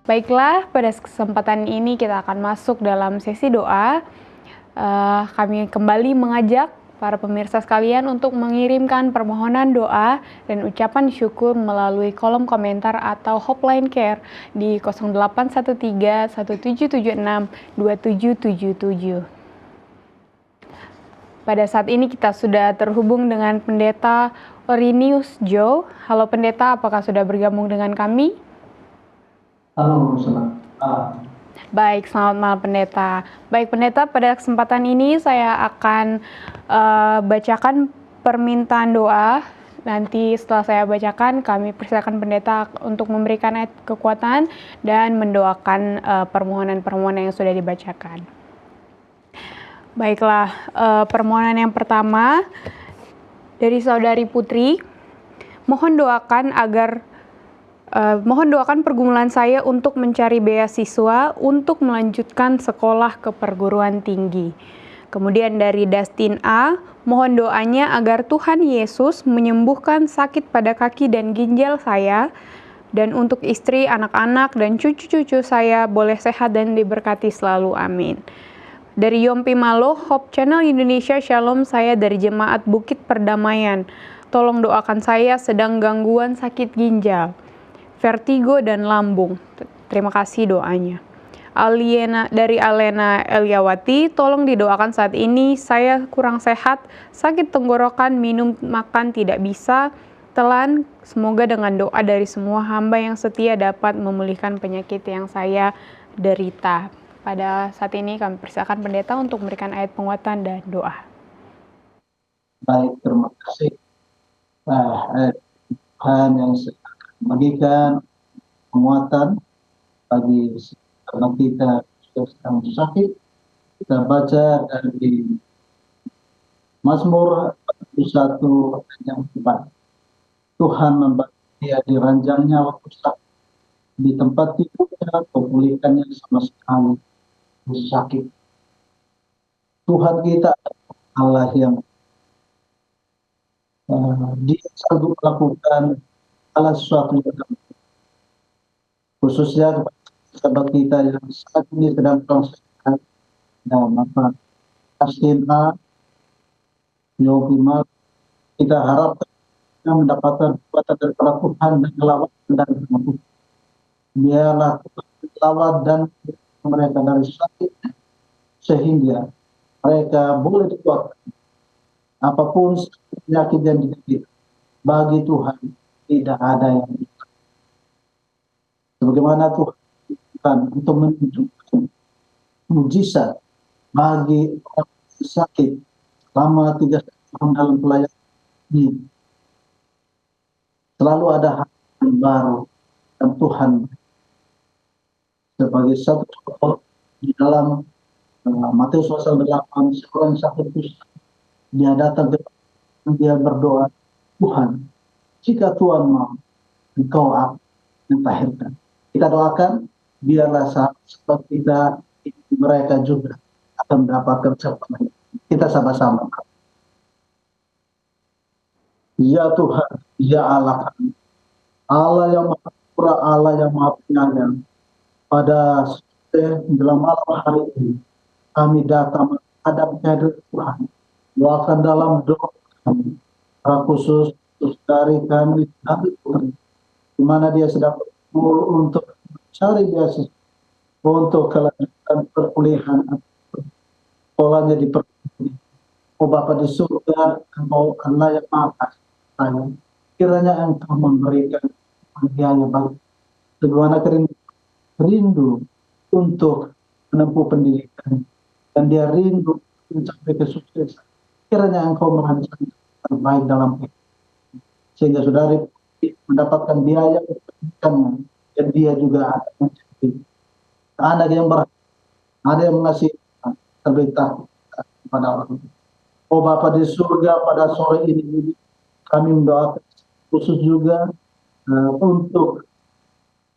Baiklah, pada kesempatan ini kita akan masuk dalam sesi doa. Kami kembali mengajak para pemirsa sekalian untuk mengirimkan permohonan doa dan ucapan syukur melalui kolom komentar atau hotline care di 0813 1776 2777. Pada saat ini kita sudah terhubung dengan Pendeta Orinius Joe. Halo Pendeta, apakah sudah bergabung dengan kami? Halo, selamat malam. Baik, selamat malam Pendeta. Baik Pendeta, pada kesempatan ini saya akan bacakan permintaan doa. Nanti setelah saya bacakan, kami persilakan Pendeta untuk memberikan ayat kekuatan dan mendoakan permohonan-permohonan yang sudah dibacakan. Baiklah, permohonan yang pertama dari Saudari Putri. Mohon doakan pergumulan saya untuk mencari beasiswa untuk melanjutkan sekolah ke perguruan tinggi. Kemudian dari Dustin A, mohon doanya agar Tuhan Yesus menyembuhkan sakit pada kaki dan ginjal saya, dan untuk istri, anak-anak, dan cucu-cucu saya boleh sehat dan diberkati selalu. Amin. Dari Yompi Malo, Hope Channel Indonesia, Shalom, saya dari Jemaat Bukit Perdamaian. Tolong doakan saya sedang gangguan sakit ginjal, vertigo dan lambung. Terima kasih doanya. Dari Alena Eliawati, tolong didoakan saat ini saya kurang sehat, sakit tenggorokan, minum makan tidak bisa, telan. Semoga dengan doa dari semua hamba yang setia dapat memulihkan penyakit yang saya derita. Pada saat ini kami persilakan Pendeta untuk memberikan ayat penguatan dan doa. Baik, terima kasih. Tuhan yang memberikan penguatan bagi karena kita sedang sakit. Kita baca dari Mazmur 41 yang 4. Tuhan membantu dia di ranjangnya waktu sakit, di tempat tidurnya pemulihkannya sama sekali sakit. Tuhan kita Allah yang dia sanggup melakukan segala sesuatu yang khususnya kepada sahabat kita yang saat ini sedang proses dan apa Astina Yogimal, kita harapkan mendapatkan kekuatan daripada Tuhan dan melawat dan mampu. Biarlah Tuhan melawat dan mereka dari sakit sehingga mereka boleh dikuatkan apapun penyakit yang diderita. Bagi Tuhan tidak ada yang bisa. Sebagaimana Tuhan untuk menunjukkan mujizat bagi orang sakit selama 3 tahun dalam pelayanan ini, selalu ada hal yang baru dan Tuhan sebagai satu contoh di dalam Matius pasal 8, seorang sakit kusta dia datang ke dia berdoa, Tuhan jika Tuhan mau engkau akan mentahirkan. Kita doakan biarlah sahabat kita mereka juga akan mendapatkan keselamatan. Kita sama-sama. Ya Tuhan, ya Allah kami, Allah yang maha pura, Allah yang maha penyayang. Pada dalam malam hari ini kami datang menghadap kehadirat Tuhan. Doakan dalam doa kami, khusus dari kami di mana dia sedang berkumpul untuk mencari beasiswa untuk kelanjutan perkuliahan sekolahnya di perguruan. Oh Bapa di surga, Engkau Allah yang maha kasih. Kiranya Engkau memberikan bahagianya bagi sebagaimana rindu untuk menempuh pendidikan dan dia rindu mencapai kesuksesan. Kiranya Engkau merancang terbaik dalam hidup sehingga saudari mendapatkan biaya pendidikan dan dia juga akan menjadi anak yang ada yang mengasihi terlebih kepada orang. Oh Bapa di surga, pada sore ini kami mendoakan khusus juga untuk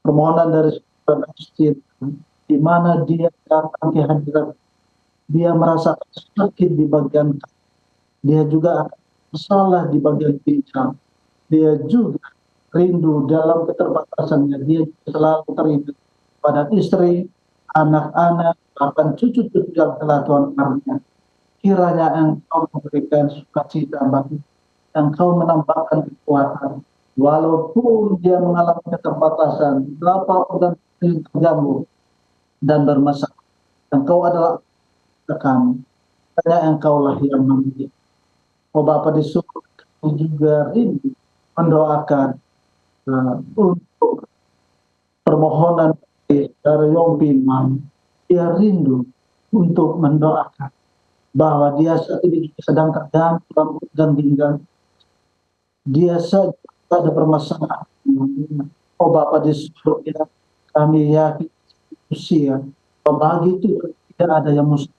permohonan dari Saudara Agustin, di mana dia datang ke hadirat, dia merasakan sakit di bagian kaki, dia juga akan bersalah di bagian pincang, dia juga rindu dalam keterbatasannya, dia selalu teringat pada istri, anak-anak, bahkan cucu-cucu yang telah Tuhan karuniakan. Kiranya Engkau memberikan sukacita bagi, Engkau menambahkan kekuatan, walaupun dia mengalami keterbatasan, berapa organ yang terganggu dan bermasalah. Engkau adalah kami. Hanya Engkaulah yang memberi. Oh Bapa di surga, kami juga rindu mendoakan untuk permohonan dari Yombi Mam. Dia rindu untuk mendoakan bahwa dia saat ini sedang terganggu rambut dan tinggal. Dia saja ada permasalahan. Oh Bapa di surga, kami yakin usia pembagi itu tidak ada yang mustahil.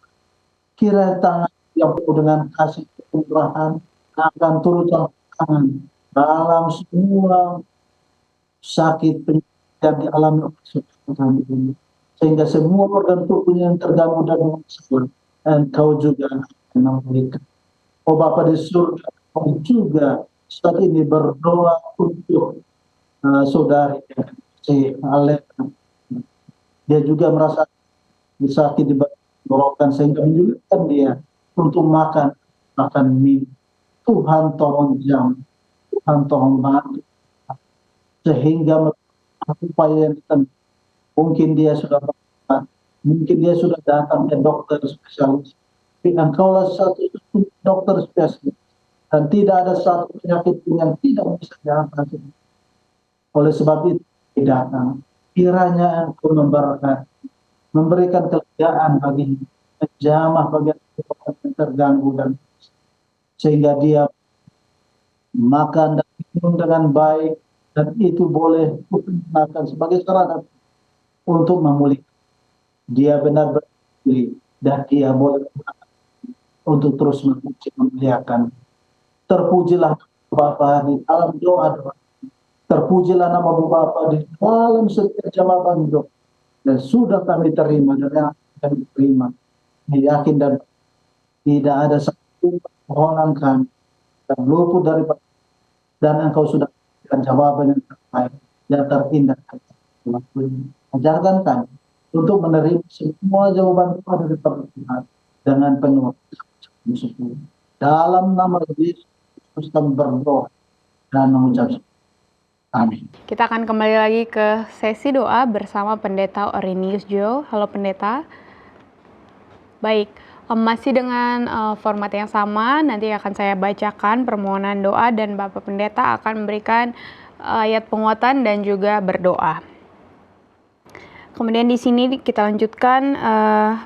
Kira tangan yang penuh dengan kasih kemurahan akan turut tangan dalam semua sakit penyakit yang dialami oleh saudara kami ini, sehingga semua organ tubuhnya yang terganggu dan bermasalah, Engkau juga akan memberikan. Oh Bapa di surga, kami juga saat ini berdoa untuk saudari si Alena. Dia juga merasa sakit di tenggorokan sehingga menyulitkan dia untuk makan minum. Tuhan tolong jam, Tuhan tolong bantu sehingga upaya yang ditempuh. Mungkin dia sudah berobat, mungkin dia sudah datang ke dokter spesialis. Tapi Engkaulah satu dokter spesialis dan tidak ada satu penyakit yang tidak bisa diatasi. Oleh sebab itu datang. Kiranya Engkau memberikan kelegaan bagi menjamah bagian yang terganggu dan sehingga dia makan dan minum dengan baik, dan itu boleh digunakan sebagai sarana untuk memulihkan. Dia benar-benar pulih dan dia boleh untuk terus memuliakan. Terpujilah Bapa di dalam doa-doa. Terpujilah nama Bapa di dalam setiap jawaban doa. Dan sudah kami terima dan yang kami terima. Yakin dan tidak ada satu permohonan kami dan luput dari dan Engkau sudah memberikan jawaban yang terbaik dan terindah. Ajarkan kami untuk menerima semua jawaban doa dari Tuhan dengan penuh syukur. Dalam nama Yesus Kristus kami berdoa dan mengucap syukur. Amin. Kita akan kembali lagi ke sesi doa bersama Pendeta Orinius Jo. Halo Pendeta. Baik, masih dengan format yang sama, nanti akan saya bacakan permohonan doa dan Bapak Pendeta akan memberikan ayat penguatan dan juga berdoa. Kemudian di sini kita lanjutkan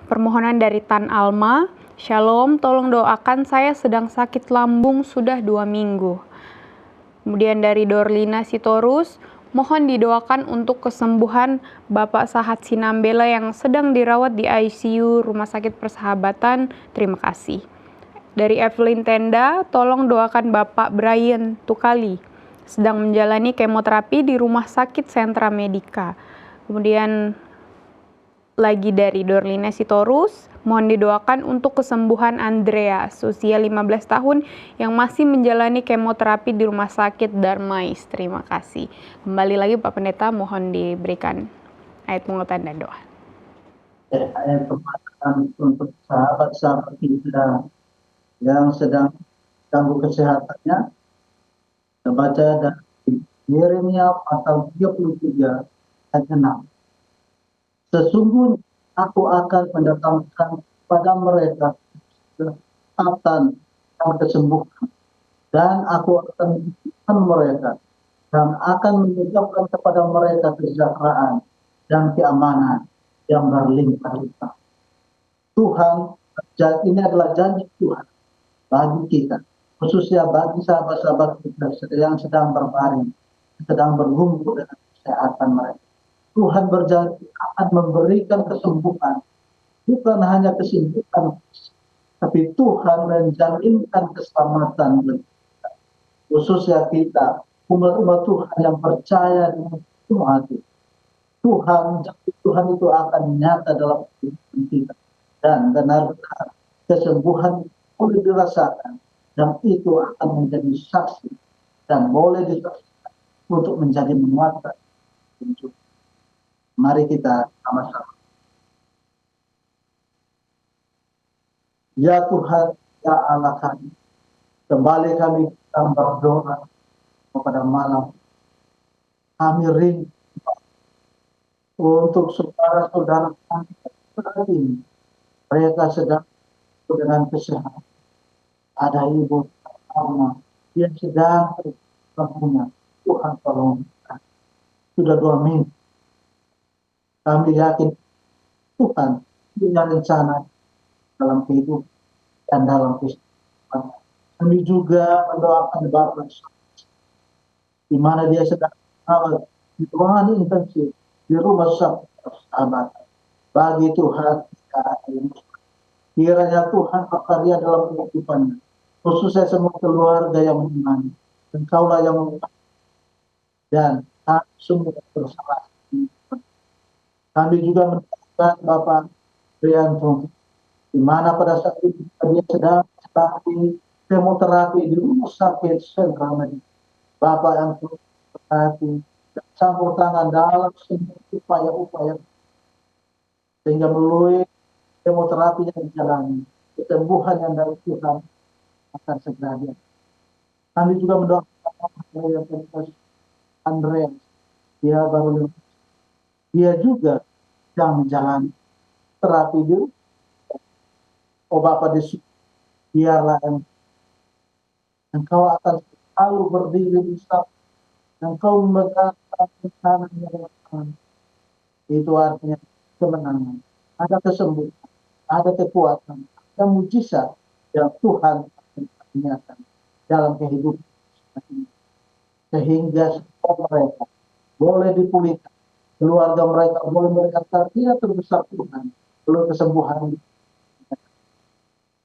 permohonan dari Tan Alma. Shalom, tolong doakan saya sedang sakit lambung sudah 2 minggu. Kemudian dari Dorlina Sitorus, mohon didoakan untuk kesembuhan Bapak Sahat Sinambela yang sedang dirawat di ICU Rumah Sakit Persahabatan. Terima kasih. Dari Evelyn Tenda, tolong doakan Bapak Brian Tukali, sedang menjalani kemoterapi di Rumah Sakit Sentra Medika. Kemudian lagi dari Dorlina Sitorus, mohon didoakan untuk kesembuhan Andrea, usia 15 tahun yang masih menjalani kemoterapi di Rumah Sakit Darmais. Terima kasih. Kembali lagi Pak Pendeta, mohon diberikan ayat penguatan dan doa. Ayat penguatan untuk sahabat-sahabat kita yang sedang ganggu kesehatannya. Kita baca dari Yeremia pasal 33 ayat 6. Sesungguhnya aku akan mendatangkan kepada mereka kesehatan dan kesembuhan, dan aku akan menjadikan mereka dan akan menunjukkan kepada mereka kesejahteraan dan keamanan yang berlimpah-limpah. Tuhan, ini adalah janji Tuhan bagi kita, khususnya bagi sahabat-sahabat kita yang sedang berbaring, sedang bergumul dengan kesehatan mereka. Tuhan berjanji akan memberikan kesembuhan, bukan hanya kesembuhan, tapi Tuhan menjaminkan keselamatan bagi kita, khususnya kita, umat-umat Tuhan yang percaya dengan penuh hati. Janji Tuhan itu akan nyata dalam kehidupan kita, dan benar-benar kesembuhan boleh dirasakan, dan itu akan menjadi saksi dan boleh disaksikan untuk menjadi menguatkan. Mari kita sama-sama. Ya Tuhan, ya Allah kami, kembali kami berdoa pada malam. Kami rindu untuk saudara-saudara kami saat ini. Mereka sedang dengan kesehatan. Ada ibu Alma yang sedang terkena. Tuhan tolong. Sudah 2 minggu. Kami yakin Tuhan punya rencana dalam kehidupan dan dalam kehidupan. Kami juga mendoakan Bapak di mana dia sedang merawat di ruangan intensif di rumah sakit persahabatan. Bagi Tuhan kiranya Tuhan berkarya dalam kehidupannya, khususnya semua keluarga yang beriman. Engkaulah yang mengetahui dan kami semua bersalah. Kami juga mendoakan Bapak Prianto, di mana pada saat itu dia sedang menikmati kemoterapi di rumah sakit Sentral Medis. Bapak yang terus berhati dan campur tangan dalam semua upaya-upaya sehingga melalui kemoterapi yang dijalani, kesembuhan yang dari Tuhan akan segera dia. Kami juga mendoakan Andreas, dia juga yang menjalani terapi di Bapak di biarlah Engkau akan selalu berdiri di saat Engkau memegang tangan yang kanan. Itu artinya kemenangan, ada kesembuhan, ada kekuatan, ada mujizat yang Tuhan nyatakan dalam kehidupan ini. Sehingga semua mereka boleh dipulihkan, keluarga mereka boleh berkata tidak terbesar Tuhan, belum kesembuhan.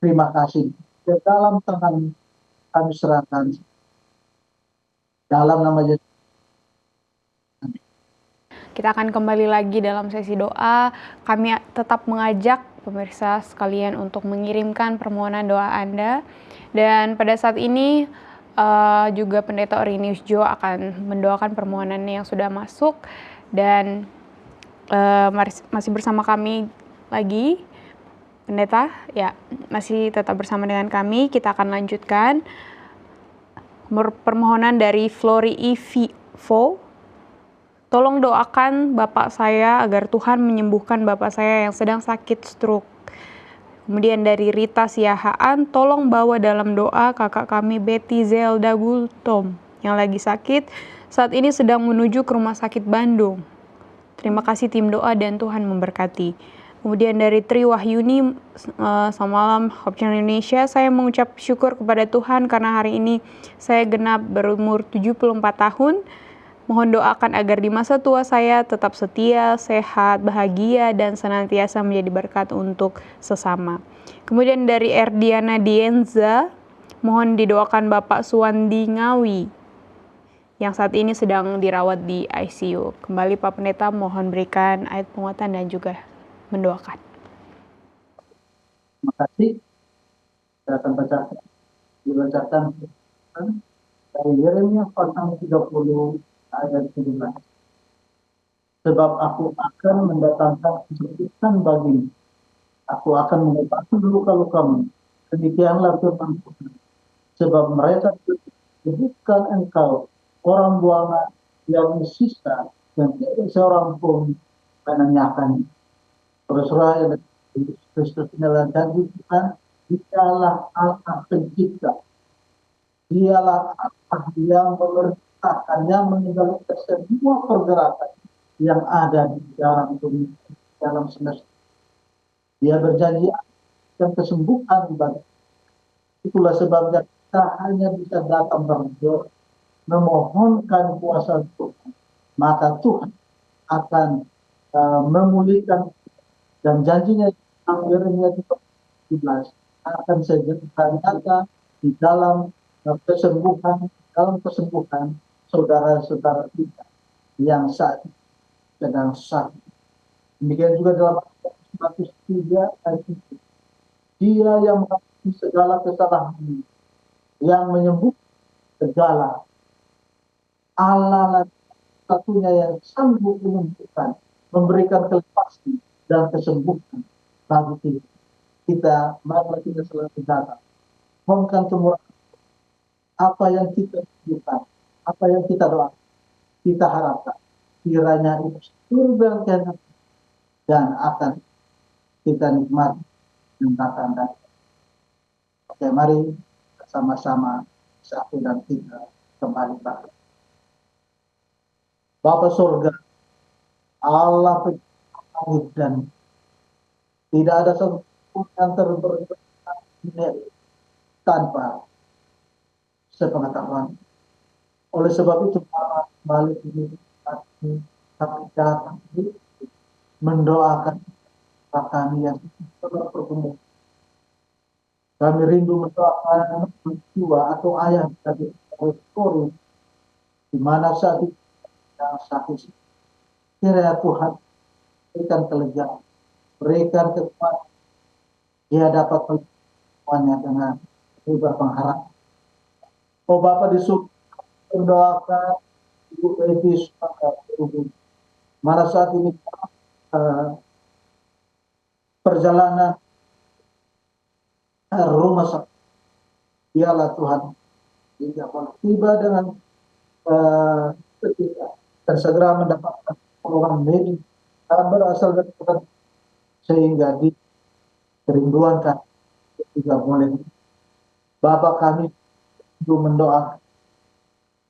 Terima kasih. Di dalam tangan kami serahkan dalam nama Yesus. Kita akan kembali lagi dalam sesi doa. Kami tetap mengajak pemirsa sekalian untuk mengirimkan permohonan doa Anda. Dan pada saat ini juga Pendeta Orinius Jo akan mendoakan permohonannya yang sudah masuk. Dan masih bersama kami lagi, Pendeta, ya masih tetap bersama dengan kami. Kita akan lanjutkan permohonan dari Flori Ivo. Tolong doakan bapak saya agar Tuhan menyembuhkan bapak saya yang sedang sakit stroke. Kemudian dari Rita Siahaan, tolong bawa dalam doa kakak kami Betty Zelda Gultom yang lagi sakit, saat ini sedang menuju ke rumah sakit Bandung. Terima kasih tim doa dan Tuhan memberkati. Kemudian dari Tri Wahyuni, selamat malam Hope Channel Indonesia, saya mengucap syukur kepada Tuhan karena hari ini saya genap berumur 74 tahun. Mohon doakan agar di masa tua saya tetap setia, sehat, bahagia, dan senantiasa menjadi berkat untuk sesama. Kemudian dari Erdiana Dienza, mohon didoakan Bapak Suwandi Ngawi yang saat ini sedang dirawat di ICU. Kembali Pak Pendeta, mohon berikan ayat penguatan dan juga mendoakan. Terima kasih. Saya akan dibacakan dari Yeremia pasal 30 ayat 17. Sebab aku akan mendatangkan kesembuhan bagimu. Aku akan mengobati luka-lukamu. Demikianlah firman Tuhan. Sebab mereka bukan engkau orang buangan yang sisa dan tidak seorang pun menanyakan. Saudara yang Kristus inilah janji Tuhan. Dialah Allah pencipta. Dialah Allah yang memerintahkan, yang mengendalikan semua pergerakan yang ada di dalam dunia, dalam semesta. Dia berjanji akan kesembuhan bagi. Itulah sebabnya kita hanya bisa datang berdoa, memohonkan kuasa Tuhan. Maka Tuhan akan memulihkan, dan janjinya yang Yeremia 17 akan segera nyata di dalam kesembuhan saudara-saudara kita yang saat sedang sakit. Demikian juga dalam 103 ayat itu. Dia yang mengampuni segala kesalahan, yang menyembuhkan segala, Allah satunya yang sanggup menyembuhkan memberikan kelepasan dan kesembuhan bagi kita. Mari kita selalu datang. Mohonkan kemurahan apa yang kita butuhkan, apa yang kita doakan, kita harapkan. Kiranya itu surga dan akan kita nikmati dan akan datang. Oke, mari sama-sama satu dan tiga kembali Bapak. Bapa surga, Allah langit dan tidak ada satu yang terberi tanpa sepengetahuan. Oleh sebab itu kembali ini kami datang mendoakan kami yang berkumpul. Kami rindu mendoakan jiwa atau ayah dari Korun, di mana saat itu yang sakit. Kiranya Tuhan berikan kelegaan, berikan kekuatan, dia dapat melakukannya dengan juga pengharap. Oh Bapak disuruh mendoakan Ibu Evi mana saat ini perjalanan rumah sakit. Dialah Tuhan hingga tiba dengan ketika dan segera mendapatkan pertolongan medis berasal dari Tuhan sehingga di kerinduan kami juga boleh Bapak kami itu mendoakan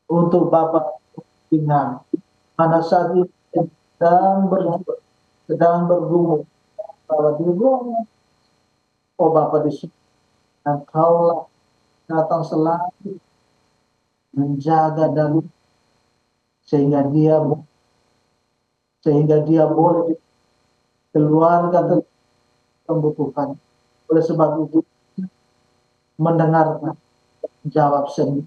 untuk Bapak tinggal mana saat ini sedang bergumul bahwa di ruang Bapak di sini dan Kaulah datang selalu menjaga dan sehingga dia boleh keluarga membutuhkan. Oleh sebab itu mendengarkan jawab sendiri.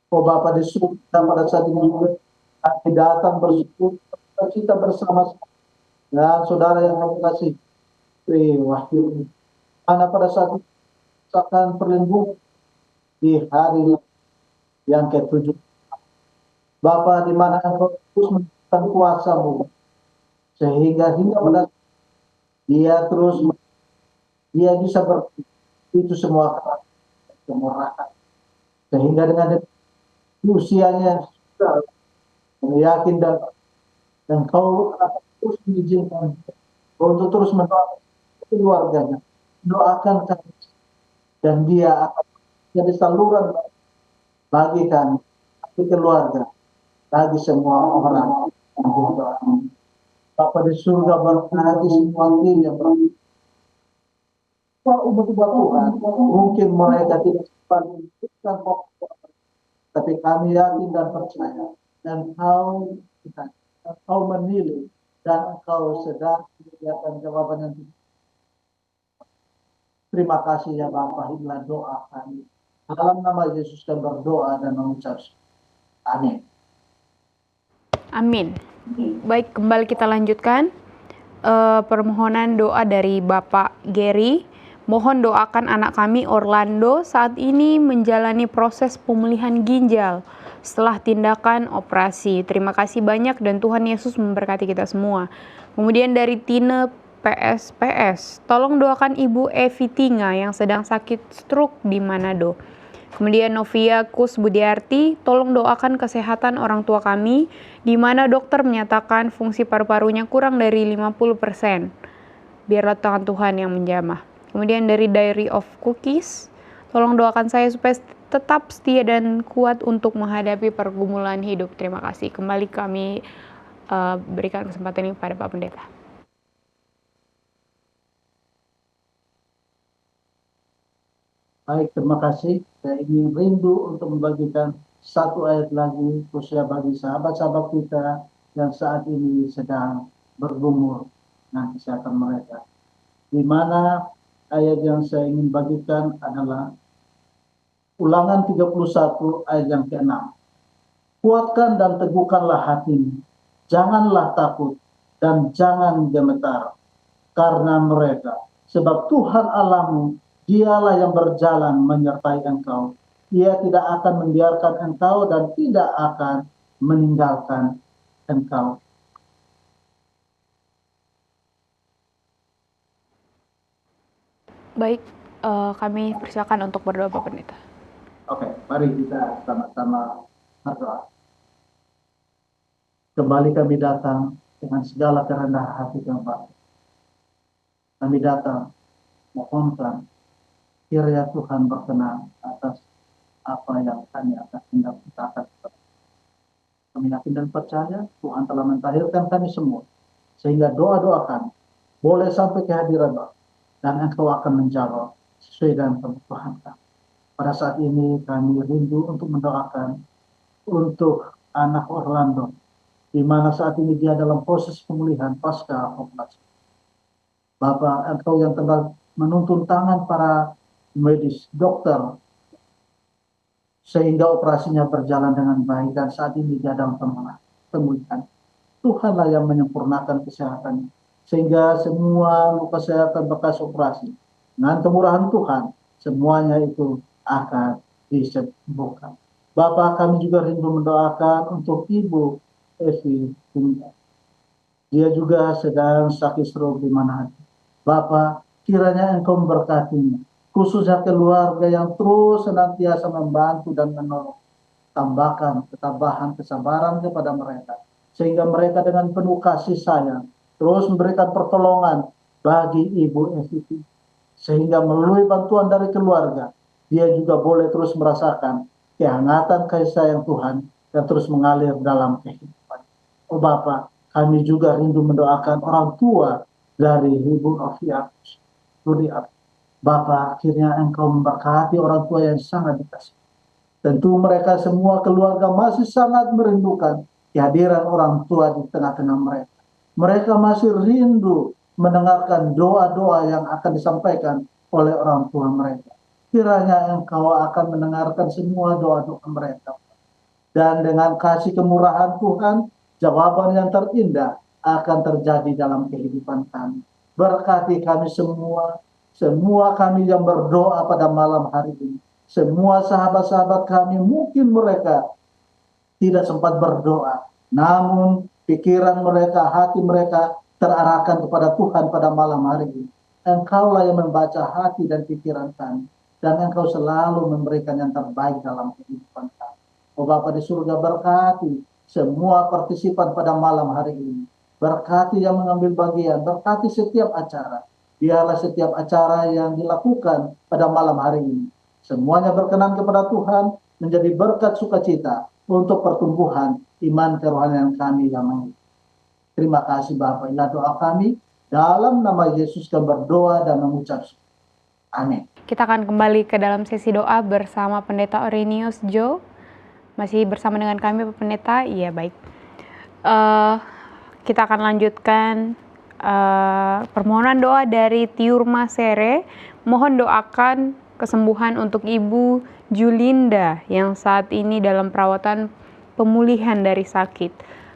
Bapak di surga pada saat ini juga kami datang bersyukur kita bersama-sama dan saudara yang kami kasih Wahyu karena pada saat itu akan perlindungan di hari yang ke-7. Bapa di mana Engkau terus menunjukkan kuasa-Mu sehingga hingga pada dia bisa itu semua kemurahan sehingga dengan usianya sudah yakin dan Kau akan terus mengizinkan untuk terus mendoakan keluarganya, doakan kami dan dia akan jadi saluran bagi kami, bagi keluarga, bagi semua orang yang berdoa. Bapa di surga berkati semua tim yang umat Tuhan, mungkin mereka tidak sempat menunjukkan pokok, tapi kami yakin dan percaya dan Kau menilai dan Engkau sedang menyediakan jawaban yang terima kasih ya Bapa, inilah doa kami. Dalam nama Yesus kami berdoa dan mengucap amin. Amin. Baik, kembali kita lanjutkan permohonan doa dari Bapak Gary. Mohon doakan anak kami Orlando saat ini menjalani proses pemulihan ginjal setelah tindakan operasi. Terima kasih banyak dan Tuhan Yesus memberkati kita semua. Kemudian dari Tine PSPS, tolong doakan Ibu Evi Tinga yang sedang sakit stroke di Manado. Kemudian Novia Kus Budiarti, tolong doakan kesehatan orang tua kami, di mana dokter menyatakan fungsi paru-parunya kurang dari 50%. Biarlah tangan Tuhan yang menjamah. Kemudian dari Diary of Cookies, tolong doakan saya supaya tetap setia dan kuat untuk menghadapi pergumulan hidup. Terima kasih. Kembali kami berikan kesempatan ini pada Pak Pendeta. Baik, terima kasih. Saya ingin rindu untuk membagikan satu ayat lagi khususnya bagi sahabat-sahabat kita yang saat ini sedang bergumul dengan kesehatan mereka. Di mana ayat yang saya ingin bagikan adalah Ulangan 31 ayat yang ke-6. Kuatkan dan teguhkanlah hatimu, janganlah takut dan jangan gemetar karena mereka, sebab Tuhan Allahmu dialah yang berjalan menyertai engkau. Ia tidak akan membiarkan engkau dan tidak akan meninggalkan engkau. Baik, kami persilakan untuk berdoa Pak Pendeta. Oke, mari kita sama-sama berdoa. Kembali kami datang dengan segala kerendahan hati Bapak. Kami datang mohonkan kiranya Tuhan berkenan atas apa yang kami akan hendak katakan. Kami yakin dan percaya Tuhan telah mentahirkan kami semua, sehingga doa-doa kami boleh sampai ke hadirat Bapa, dan Engkau akan menjawab sesuai dengan kebutuhan kami. Pada saat ini kami rindu untuk mendoakan untuk anak Orlando, di mana saat ini dia dalam proses pemulihan pasca operasi. Bapak, Engkau yang telah menuntun tangan para medis, dokter, sehingga operasinya berjalan dengan baik dan saat ini dia dalam pemulihan. Tuhanlah yang menyempurnakan kesehatan, sehingga semua luka kesehatan bekas operasi dengan kemurahan Tuhan semuanya itu akan disembuhkan. Bapak, kami juga rindu mendoakan untuk Ibu Evi. Dia juga sedang sakit stroke di mana. Bapak, kiranya Engkau memberkatinya, khususnya keluarga yang terus senantiasa membantu dan menolong. Tambahkan ketabahan, kesabaran kepada mereka, sehingga mereka dengan penuh kasih sayang terus memberikan pertolongan bagi Ibu Evi, sehingga melalui bantuan dari keluarga dia juga boleh terus merasakan kehangatan kasih sayang Tuhan yang terus mengalir dalam kehidupan. Oh Bapak, kami juga rindu mendoakan orang tua dari Ibu Rofiatus, Bapak, akhirnya Engkau memberkati orang tua yang sangat dikasih. Tentu mereka semua keluarga masih sangat merindukan kehadiran orang tua di tengah-tengah mereka. Mereka masih rindu mendengarkan doa-doa yang akan disampaikan oleh orang tua mereka. Kiranya Engkau akan mendengarkan semua doa-doa mereka. Dan dengan kasih kemurahan Tuhan, jawaban yang terindah akan terjadi dalam kehidupan kami. Berkati kami semua kami yang berdoa pada malam hari ini. Semua sahabat-sahabat kami, mungkin mereka tidak sempat berdoa, namun pikiran mereka, hati mereka terarahkan kepada Tuhan pada malam hari ini. Engkaulah yang membaca hati dan pikiran kami, dan Engkau selalu memberikan yang terbaik dalam kehidupan kami. Oh Bapa di surga, berkati semua partisipan pada malam hari ini. Berkati yang mengambil bagian, berkati setiap acara. Biarlah setiap acara yang dilakukan pada malam hari ini semuanya berkenan kepada Tuhan, menjadi berkat sukacita untuk pertumbuhan iman kerohanian kami yang mengikat. Terima kasih Bapak, inilah doa kami. Dalam nama Yesus kami berdoa dan mengucap syukur. Amin. Kita akan kembali ke dalam sesi doa bersama Pendeta Orenius Jo. Masih bersama dengan kami Pak Pendeta? Iya, baik. Kita akan lanjutkan permohonan doa dari Tiurma Sere. Mohon doakan kesembuhan untuk Ibu Julinda yang saat ini dalam perawatan pemulihan dari sakit.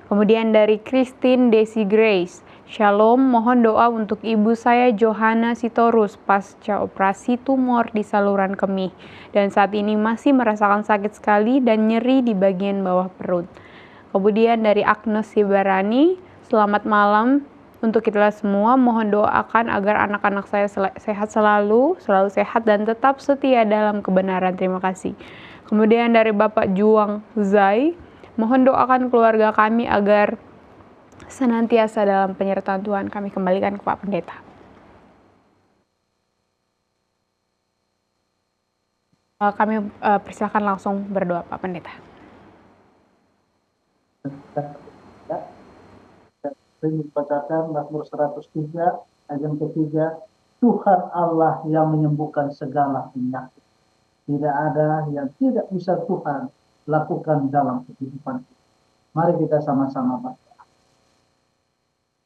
Kemudian dari Christine Desi Grace. Shalom, mohon doa untuk ibu saya Johanna Sitorus pasca operasi tumor di saluran kemih dan saat ini masih merasakan sakit sekali dan nyeri di bagian bawah perut. Kemudian dari Agnes Sibarani, selamat malam untuk kita semua, mohon doakan agar anak-anak saya sehat selalu sehat dan tetap setia dalam kebenaran. Terima kasih. Kemudian dari Bapak Juang Zai, mohon doakan keluarga kami agar senantiasa dalam penyertaan Tuhan. Kami kembalikan ke Pak Pendeta. Kami persilakan langsung berdoa Pak Pendeta. Saya membacakan Mazmur 103 ayat yang ketiga. Tuhan Allah yang menyembuhkan segala penyakit. Tidak ada yang tidak bisa Tuhan lakukan dalam kehidupan kita. Mari kita sama-sama berdoa.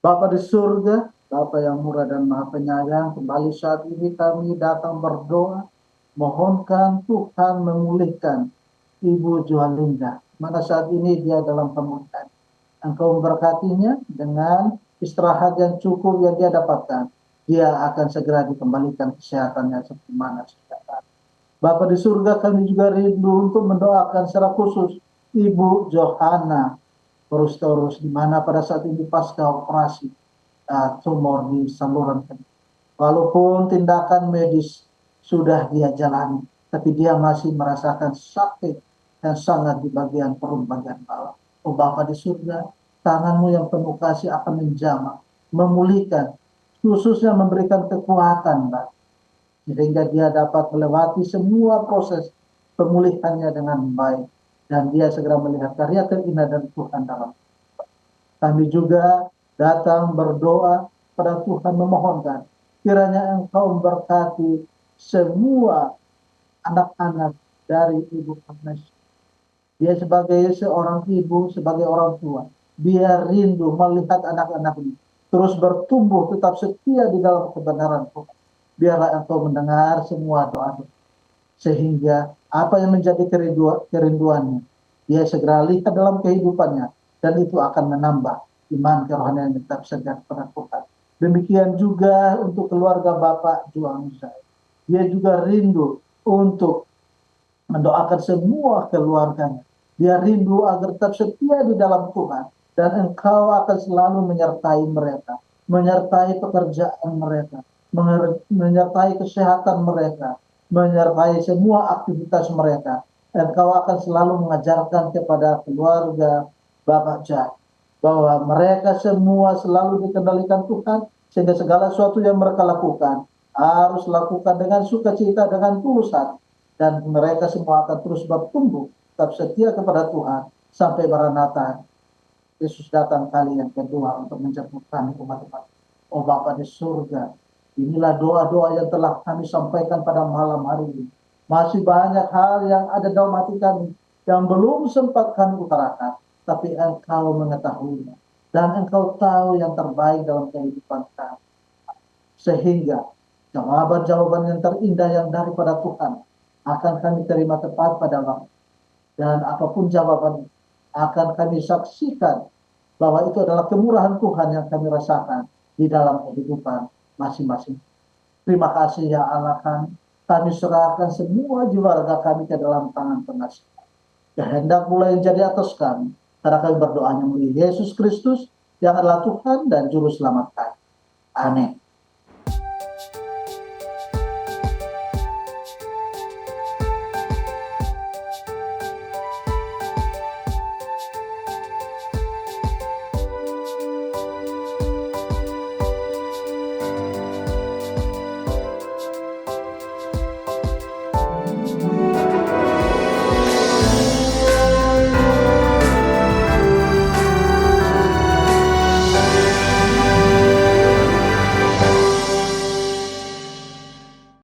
Bapa di surga, Bapa yang murah dan maha penyayang, kembali saat ini kami datang berdoa, mohonkan Tuhan memulihkan Ibu Jualinda, mana saat ini dia dalam pemulihan. Engkau memberkatinya dengan istirahat yang cukup yang dia dapatkan. Dia akan segera dikembalikan kesehatannya seperti mana sekarang. Bapa di surga, kami juga rindu untuk mendoakan secara khusus Ibu Johanna Prostorus, di mana pada saat ini pasca operasi tumor di saluran kemih. Walaupun tindakan medis sudah dia jalani, tapi dia masih merasakan sakit yang sangat di bagian perut bagian bawah. Oh Bapa di surga, tanganmu yang penuh kasih akan menjamah, memulihkan, khususnya memberikan kekuatan, Pak, sehingga dia dapat melewati semua proses pemulihannya dengan baik, dan dia segera melihat karya keindahan Tuhan dalam. Kami juga datang berdoa pada Tuhan memohonkan kiranya Engkau memberkati semua anak-anak dari Ibu Agnes. Dia sebagai seorang ibu, sebagai orang tua, dia rindu melihat anak-anak ini terus bertumbuh tetap setia di dalam kebenaran Tuhan. Biarlah Engkau mendengar semua doa, sehingga apa yang menjadi kerinduannya, dia segera lihat dalam kehidupannya, dan itu akan menambah iman kerohanian yang tetap segar kepada Tuhan. Demikian juga untuk keluarga Bapak Juang saya. Dia juga rindu untuk mendoakan semua keluarganya. Dia rindu agar tetap setia di dalam Tuhan, dan Engkau akan selalu menyertai mereka, menyertai pekerjaan mereka, menyertai kesehatan mereka, menyertai semua aktivitas mereka. Engkau akan selalu mengajarkan kepada keluarga Bapak Jack bahwa mereka semua selalu dikendalikan Tuhan, sehingga segala sesuatu yang mereka lakukan harus lakukan dengan sukacita, dengan tulus hati, dan mereka semua akan terus bertumbuh, tetap setia kepada Tuhan sampai Maranatha, Yesus datang kali yang kedua untuk menjemput kami umat-umat. Oh Bapa di surga, inilah doa-doa yang telah kami sampaikan pada malam hari ini. Masih banyak hal yang ada dalam hati kami yang belum sempat kami utarakan, tapi Engkau mengetahuinya, dan Engkau tahu yang terbaik dalam kehidupan kami. Sehingga jawaban-jawaban yang terindah yang daripada Tuhan akan kami terima tepat pada waktu. Dan apapun jawaban akan kami saksikan bahwa itu adalah kemurahan Tuhan yang kami rasakan di dalam kehidupan masing-masing. Terima kasih ya Allah kami serahkan semua jiwa raga kami ke dalam tangan pengasih. Kehendak mulai jadi atas kami, karena kami berdoanya melalui Yesus Kristus yang adalah Tuhan dan Juru Selamat kami. Amin.